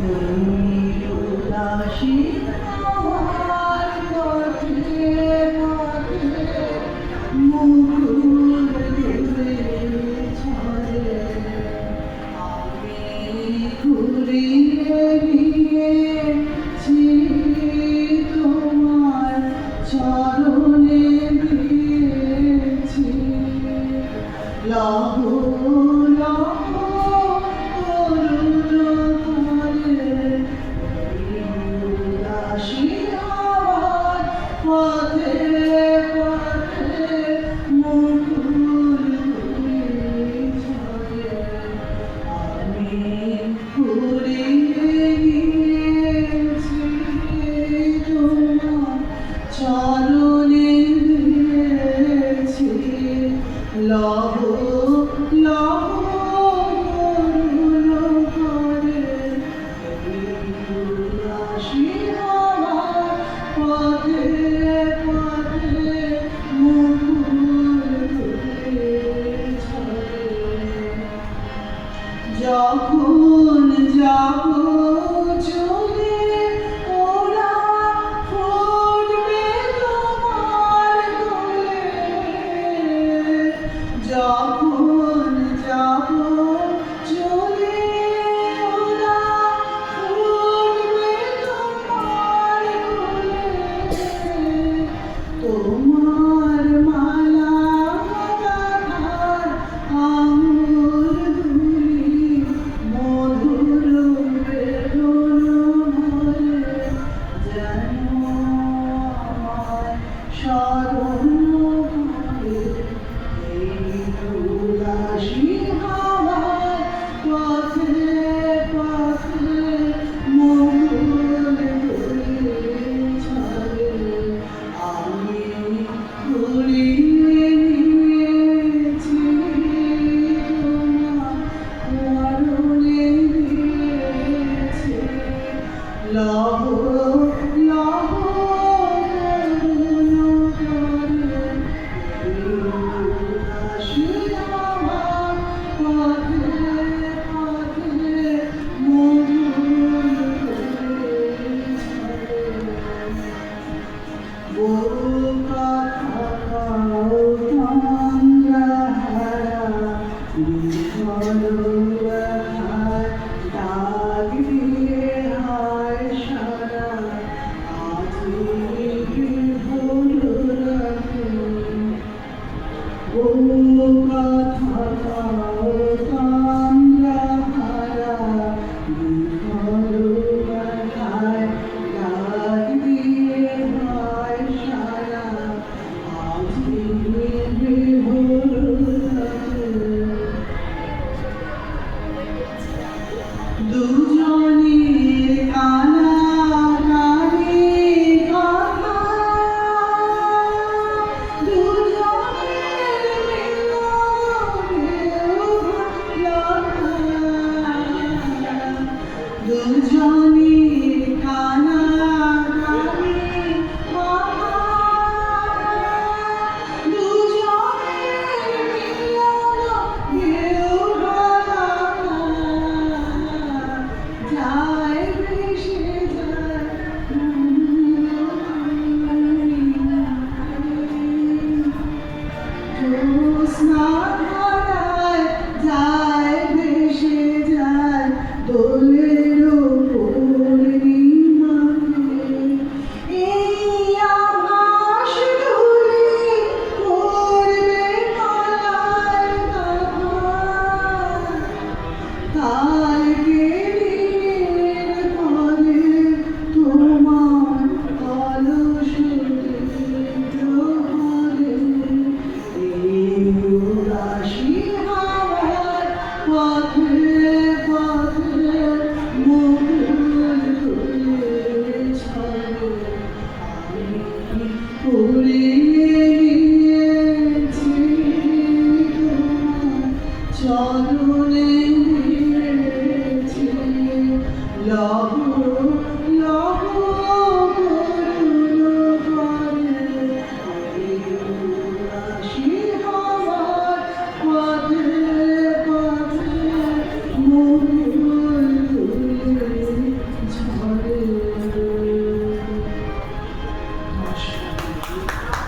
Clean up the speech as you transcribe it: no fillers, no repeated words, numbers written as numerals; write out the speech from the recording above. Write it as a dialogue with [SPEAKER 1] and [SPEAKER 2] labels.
[SPEAKER 1] তুমি উদাসী আমার পথে পথে মুকুল দেবে ছড়ে আমি ঘুরিয়ে নিয়েছি তোমার চরণে দিয়েছি লহ লহ করুণ করে উদাসী আমার পথে পথে মুকুল ছড়ে আমি ঘুরিয়ে নিয়েছি তোমার চরণে দিয়েছি লহ লহ করুণ করে উদাসী আমার পথে পথে মুকুল ছড়ে যখন যাব চলে ওরা ফুটবে তোমার কোলে যখন যাব চলে ওরা ফুটবে তোমার কোলে তোমার মালা গাঁথার আঙুল ধুলি মধুর বেদন ভরে যেন আমায় স্মরণ করে এই উদাসী হাওয়ার পথে পথে মুকুল ছড়ে আমি ঘুরিয়ে নিয়েছি তোমার চরণে দিয়েছি লহ লহ করুণ করে উদাসী আমার পথে পথে মুকুল ছড়ে বহু কথা কও তন্দ্রাহারা বিফল ব্যথায় ডাক দিয়ে হায় সারা আজি বিভোর রাখে বহু কথা কও তন্দ্রাহারা বিফল ব্যথায় ডাক দিয়ে হায় সারা আজি বিভোর রাখে দুজনের কানাকানি কথা দুজনের মিলনে দুজনের কানাকানি কথা দুজনের মিলনে যায় ভেসে যায় জ্যোৎস্না ধারায় যায় ভেসে যায় দোলের পূর্ণিমাতে এই আভাস ধুলি পড়বে মালার কালকে দিনের পরে তোমার অলস হরে এই উদাসী হাওয়ার পথে পথে মুকুল ছড়ে আমি উড়িয়ে নিয়েছি তোমার চরণে দিয়েছি লহ